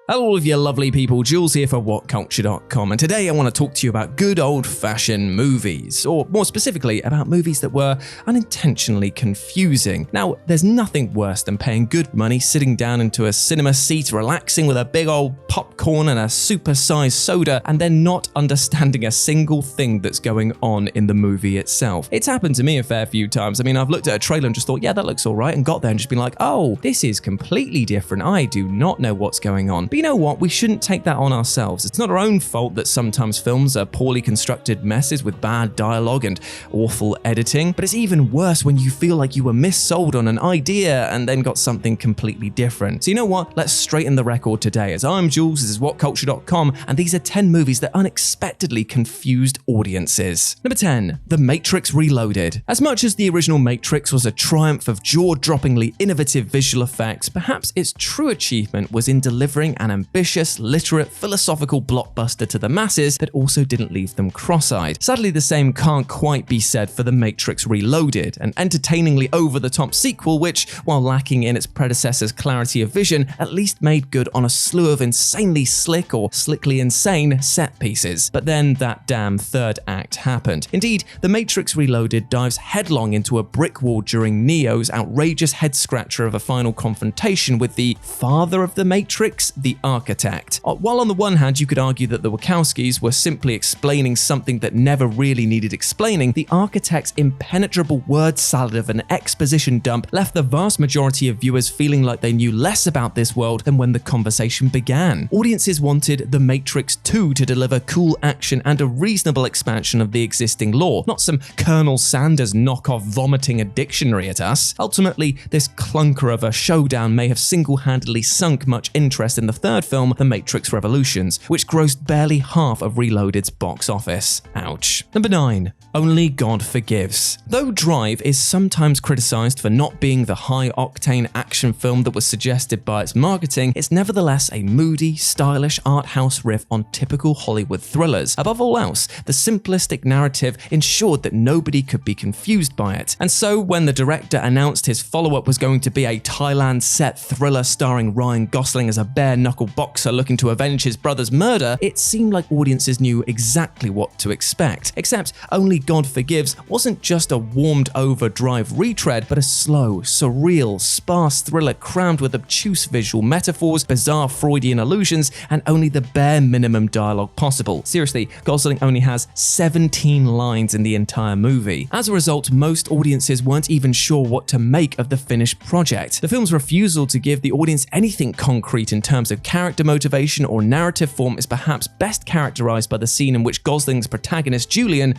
Hello all of you lovely people, Jules here for WhatCulture.com, and today I want to talk to you about good old-fashioned movies, or more specifically about movies that were unintentionally confusing. Now, there's nothing worse than paying good money, sitting down into a cinema seat, relaxing with a big old popcorn and a super-sized soda, and then not understanding a single thing that's going on in the movie itself. It's happened to me a fair few times. I mean, I've looked at a trailer and just thought, yeah, that looks alright, and got there and just been like, oh, this is completely different. I do not know what's going on. But you know what? We shouldn't take that on ourselves. It's not our own fault that sometimes films are poorly constructed messes with bad dialogue and awful editing, but it's even worse when you feel like you were missold on an idea and then got something completely different. So you know what? Let's straighten the record today. As I'm Jules, this is WhatCulture.com, and these are 10 movies that unexpectedly confused audiences. Number 10, The Matrix Reloaded. As much as the original Matrix was a triumph of jaw-droppingly innovative visual effects, perhaps its true achievement was in delivering an ambitious, literate, philosophical blockbuster to the masses that also didn't leave them cross-eyed. Sadly, the same can't quite be said for The Matrix Reloaded, an entertainingly over-the-top sequel which, while lacking in its predecessor's clarity of vision, at least made good on a slew of insanely slick or slickly insane set pieces. But then that damn third act happened. Indeed, The Matrix Reloaded dives headlong into a brick wall during Neo's outrageous head-scratcher of a final confrontation with the father of the Matrix, the architect. While on the one hand you could argue that the Wachowskis were simply explaining something that never really needed explaining, the architect's impenetrable word salad of an exposition dump left the vast majority of viewers feeling like they knew less about this world than when the conversation began. Audiences wanted The Matrix 2 to deliver cool action and a reasonable expansion of the existing lore, not some Colonel Sanders knockoff vomiting a dictionary at us. Ultimately, this clunker of a showdown may have single-handedly sunk much interest in the third film, The Matrix Revolutions, which grossed barely half of Reloaded's box office. Ouch. Number 9. Only God Forgives. Though Drive is sometimes criticized for not being the high-octane action film that was suggested by its marketing, it's nevertheless a moody, stylish art house riff on typical Hollywood thrillers. Above all else, the simplistic narrative ensured that nobody could be confused by it. And so, when the director announced his follow-up was going to be a Thailand-set thriller starring Ryan Gosling as a bare-knuckle boxer looking to avenge his brother's murder, it seemed like audiences knew exactly what to expect. Except Only God Forgives wasn't just a warmed-over Drive retread, but a slow, surreal, sparse thriller crammed with obtuse visual metaphors, bizarre Freudian allusions, and only the bare minimum dialogue possible. Seriously, Gosling only has 17 lines in the entire movie. As a result, most audiences weren't even sure what to make of the finished project. The film's refusal to give the audience anything concrete in terms of character motivation or narrative form is perhaps best characterized by the scene in which Gosling's protagonist Julian,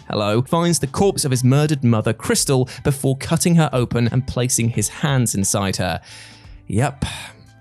finds the corpse of his murdered mother Crystal before cutting her open and placing his hands inside her. Yep.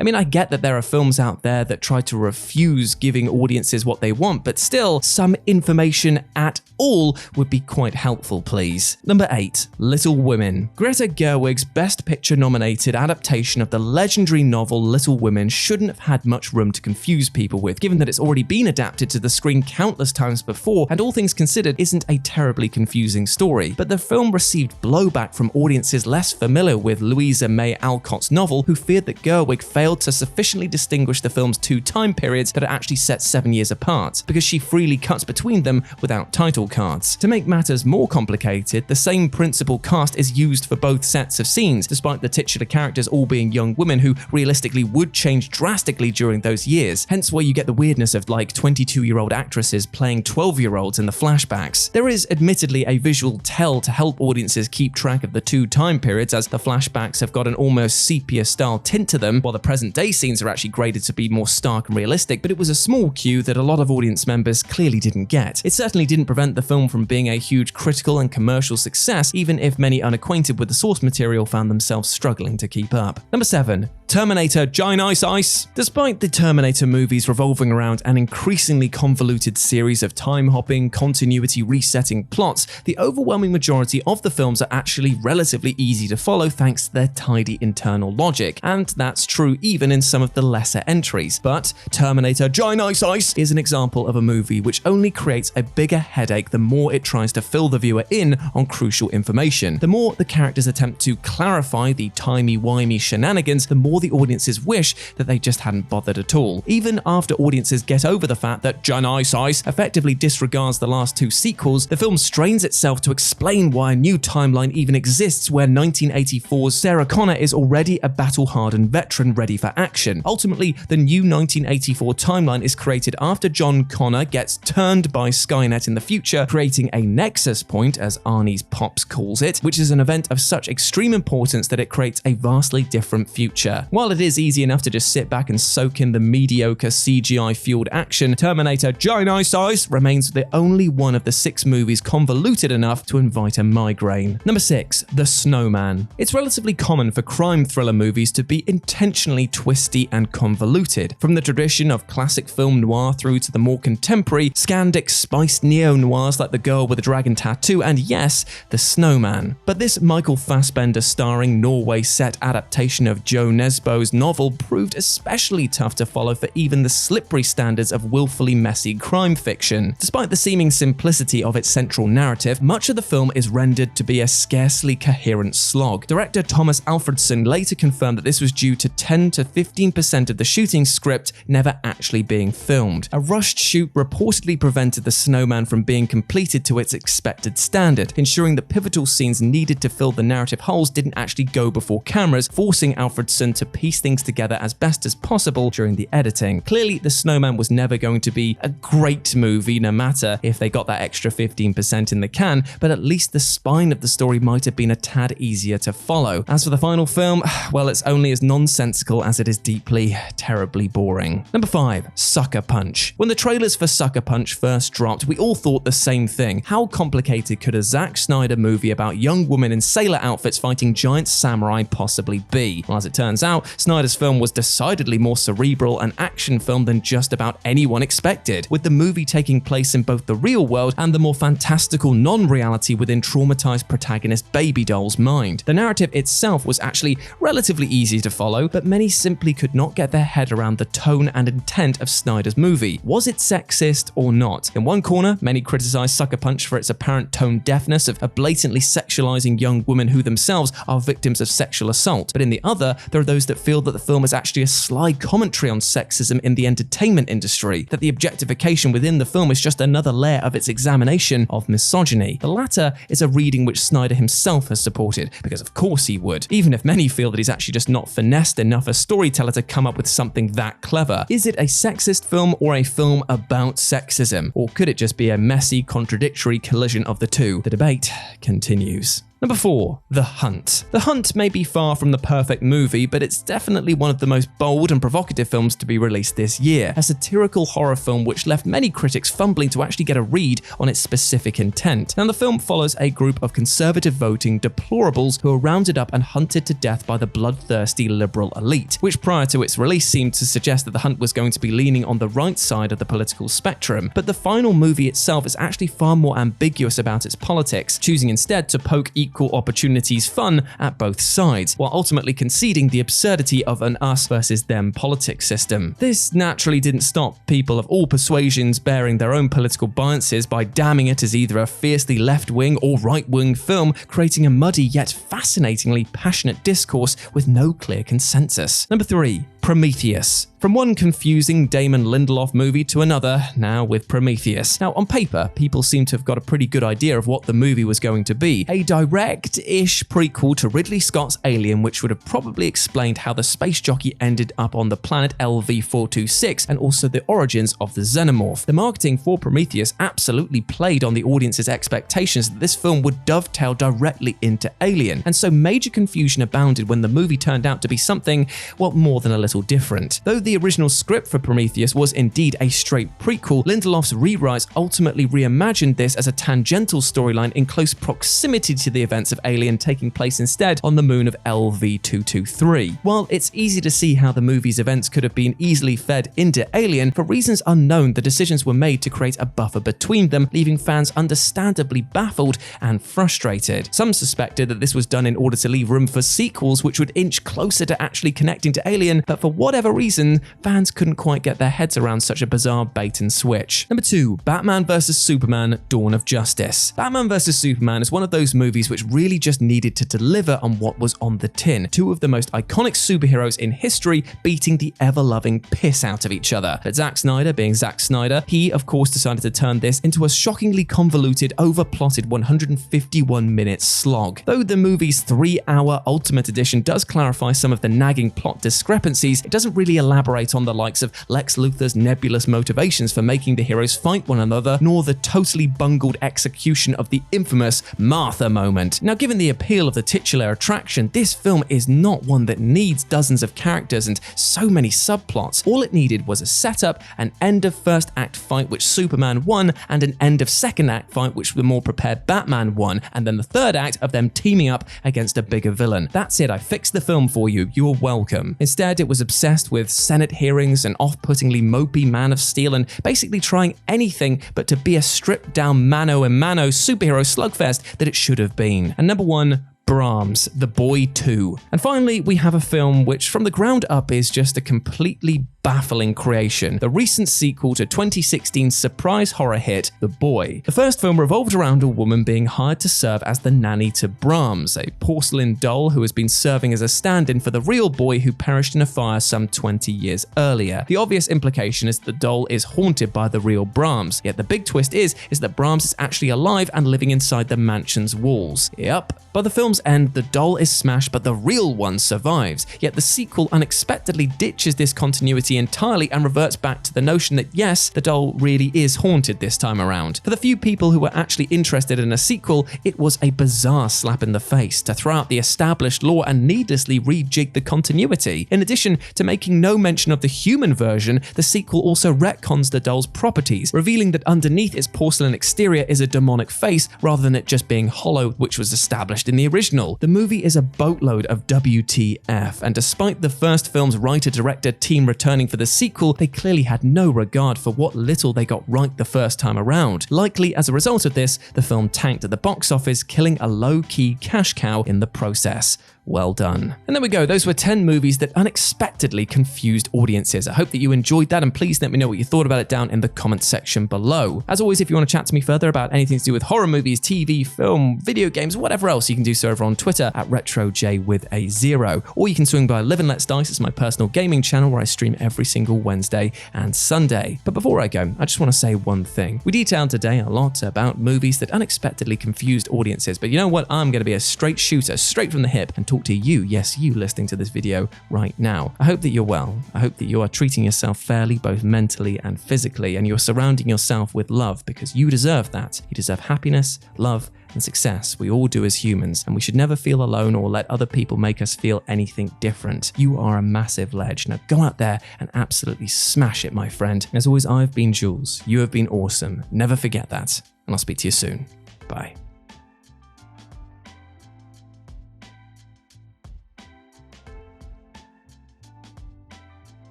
I mean, I get that there are films out there that try to refuse giving audiences what they want, but still, some information at all would be quite helpful, please. Number 8. Little Women. Greta Gerwig's Best Picture nominated adaptation of the legendary novel Little Women shouldn't have had much room to confuse people with, given that it's already been adapted to the screen countless times before, and all things considered isn't a terribly confusing story. But the film received blowback from audiences less familiar with Louisa May Alcott's novel, who feared that Gerwig failed to sufficiently distinguish the film's two time periods that are actually set 7 years apart, because she freely cuts between them without title cards. To make matters more complicated, the same principal cast is used for both sets of scenes, despite the titular characters all being young women who realistically would change drastically during those years, hence why you get the weirdness of like 22-year-old actresses playing 12-year-olds in the flashbacks. There is admittedly a visual tell to help audiences keep track of the two time periods, as the flashbacks have got an almost sepia-style tint to them, while the present-day scenes are actually graded to be more stark and realistic, but it was a small cue that a lot of audience members clearly didn't get. It certainly didn't prevent the film from being a huge critical and commercial success, even if many unacquainted with the source material found themselves struggling to keep up. Number 7. Terminator Genisys. Despite the Terminator movies revolving around an increasingly convoluted series of time-hopping, continuity resetting plots, the overwhelming majority of the films are actually relatively easy to follow thanks to their tidy internal logic, and that's true even in some of the lesser entries. But Terminator Genisys is an example of a movie which only creates a bigger headache the more it tries to fill the viewer in on crucial information. The more the characters attempt to clarify the timey-wimey shenanigans, the more or the audience's wish that they just hadn't bothered at all. Even after audiences get over the fact that Genisys effectively disregards the last two sequels, the film strains itself to explain why a new timeline even exists where 1984's Sarah Connor is already a battle-hardened veteran ready for action. Ultimately, the new 1984 timeline is created after John Connor gets turned by Skynet in the future, creating a nexus point, as Arnie's pops calls it, which is an event of such extreme importance that it creates a vastly different future. While it is easy enough to just sit back and soak in the mediocre CGI-fueled action, Terminator Genisys remains the only one of the 6 movies convoluted enough to invite a migraine. Number 6. The Snowman. It's relatively common for crime thriller movies to be intentionally twisty and convoluted. From the tradition of classic film noir through to the more contemporary, Scandic spiced neo-noirs like The Girl with a Dragon Tattoo and yes, The Snowman. But this Michael Fassbender starring Norway-set adaptation of Joe Nesbo's novel proved especially tough to follow for even the slippery standards of willfully messy crime fiction. Despite the seeming simplicity of its central narrative, much of the film is rendered to be a scarcely coherent slog. Director Thomas Alfredson later confirmed that this was due to 10 to 15% of the shooting script never actually being filmed. A rushed shoot reportedly prevented The Snowman from being completed to its expected standard, ensuring the pivotal scenes needed to fill the narrative holes didn't actually go before cameras, forcing Alfredson to piece things together as best as possible during the editing. Clearly, The Snowman was never going to be a great movie, no matter if they got that extra 15% in the can, but at least the spine of the story might have been a tad easier to follow. As for the final film, well, it's only as nonsensical as it is deeply, terribly boring. Number 5. Sucker Punch. When the trailers for Sucker Punch first dropped, we all thought the same thing. How complicated could a Zack Snyder movie about young women in sailor outfits fighting giant samurai possibly be? Well, as it turns out, Snyder's film was decidedly more cerebral and action film than just about anyone expected, with the movie taking place in both the real world and the more fantastical non-reality within traumatized protagonist Baby Doll's mind. The narrative itself was actually relatively easy to follow, but many simply could not get their head around the tone and intent of Snyder's movie. Was it sexist or not? In one corner, many criticized Sucker Punch for its apparent tone deafness of blatantly sexualizing young women who themselves are victims of sexual assault, but in the other, there are those that feel that the film is actually a sly commentary on sexism in the entertainment industry, that the objectification within the film is just another layer of its examination of misogyny. The latter is a reading which Snyder himself has supported, because of course he would, even if many feel that he's actually just not finessed enough a storyteller to come up with something that clever. Is it a sexist film or a film about sexism? Or could it just be a messy, contradictory collision of the two? The debate continues. Number 4. The Hunt. The Hunt may be far from the perfect movie, but it's definitely one of the most bold and provocative films to be released this year. A satirical horror film which left many critics fumbling to actually get a read on its specific intent. Now, the film follows a group of conservative voting deplorables who are rounded up and hunted to death by the bloodthirsty liberal elite, which prior to its release seemed to suggest that The Hunt was going to be leaning on the right side of the political spectrum. But the final movie itself is actually far more ambiguous about its politics, choosing instead to poke equal opportunities fun at both sides, while ultimately conceding the absurdity of an us versus them politics system. This naturally didn't stop people of all persuasions bearing their own political biases by damning it as either a fiercely left-wing or right-wing film, creating a muddy yet fascinatingly passionate discourse with no clear consensus. Number 3. Prometheus. From one confusing Damon Lindelof movie to another, now with Prometheus. Now, on paper, people seem to have got a pretty good idea of what the movie was going to be. A direct-ish prequel to Ridley Scott's Alien, which would have probably explained how the space jockey ended up on the planet LV-426 and also the origins of the xenomorph. The marketing for Prometheus absolutely played on the audience's expectations that this film would dovetail directly into Alien, and so major confusion abounded when the movie turned out to be something, well, more than a little different. Though the original script for Prometheus was indeed a straight prequel, Lindelof's rewrites ultimately reimagined this as a tangential storyline in close proximity to the events of Alien, taking place instead on the moon of LV-223. While it's easy to see how the movie's events could have been easily fed into Alien, for reasons unknown, the decisions were made to create a buffer between them, leaving fans understandably baffled and frustrated. Some suspected that this was done in order to leave room for sequels which would inch closer to actually connecting to Alien, but but for whatever reason, fans couldn't quite get their heads around such a bizarre bait and switch. Number 2, Batman vs Superman: Dawn of Justice. Batman vs Superman is one of those movies which really just needed to deliver on what was on the tin. Two of the most iconic superheroes in history beating the ever-loving piss out of each other. But Zack Snyder, being Zack Snyder, he of course decided to turn this into a shockingly convoluted, over-plotted 151-minute slog. Though the movie's 3-hour Ultimate Edition does clarify some of the nagging plot discrepancies, it doesn't really elaborate on the likes of Lex Luthor's nebulous motivations for making the heroes fight one another, nor the totally bungled execution of the infamous Martha moment. Now, given the appeal of the titular attraction, this film is not one that needs dozens of characters and so many subplots. All it needed was a setup, an end of first act fight which Superman won, and an end of second act fight which the more prepared Batman won, and then the third act of them teaming up against a bigger villain. That's it, I fixed the film for you, you're welcome. Instead, it was obsessed with Senate hearings, an off-puttingly mopey Man of Steel, and basically trying anything but to be a stripped-down mano a mano superhero slugfest that it should have been. And number 1, Brahms, The Boy 2. And finally, we have a film which from the ground up is just a completely baffling creation, the recent sequel to 2016's surprise horror hit, The Boy. The first film revolved around a woman being hired to serve as the nanny to Brahms, a porcelain doll who has been serving as a stand-in for the real boy who perished in a fire some 20 years earlier. The obvious implication is that the doll is haunted by the real Brahms, yet the big twist is that Brahms is actually alive and living inside the mansion's walls. Yep. By the film's end, the doll is smashed, but the real one survives. Yet the sequel unexpectedly ditches this continuity entirely and reverts back to the notion that yes, the doll really is haunted this time around. For the few people who were actually interested in a sequel, it was a bizarre slap in the face to throw out the established lore and needlessly rejig the continuity. In addition to making no mention of the human version, the sequel also retcons the doll's properties, revealing that underneath its porcelain exterior is a demonic face rather than it just being hollow, which was established in the original. The movie is a boatload of WTF, and despite the first film's writer-director team returning for the sequel, they clearly had no regard for what little they got right the first time around. Likely as a result of this, the film tanked at the box office, killing a low-key cash cow in the process. Well done. And there we go, those were 10 movies that unexpectedly confused audiences. I hope that you enjoyed that, and please let me know what you thought about it down in the comments section below. As always, if you want to chat to me further about anything to do with horror movies, TV, film, video games, whatever else, you can do so over on Twitter at RetroJ0, or you can swing by Live and Let's Dice. It's my personal gaming channel where I stream every single Wednesday and Sunday. But before I go, I just want to say one thing. We detailed today a lot about movies that unexpectedly confused audiences, but you know what? I'm going to be a straight shooter, straight from the hip, and talk to you, yes, you listening to this video right now. I hope that you're well. I hope that you are treating yourself fairly, both mentally and physically, and you're surrounding yourself with love, because you deserve that. You deserve happiness, love, and success. We all do as humans, and we should never feel alone or let other people make us feel anything different. You are a massive ledge. Now go out there and absolutely smash it, my friend. As always, I've been Jules. You have been awesome. Never forget that, and I'll speak to you soon. Bye.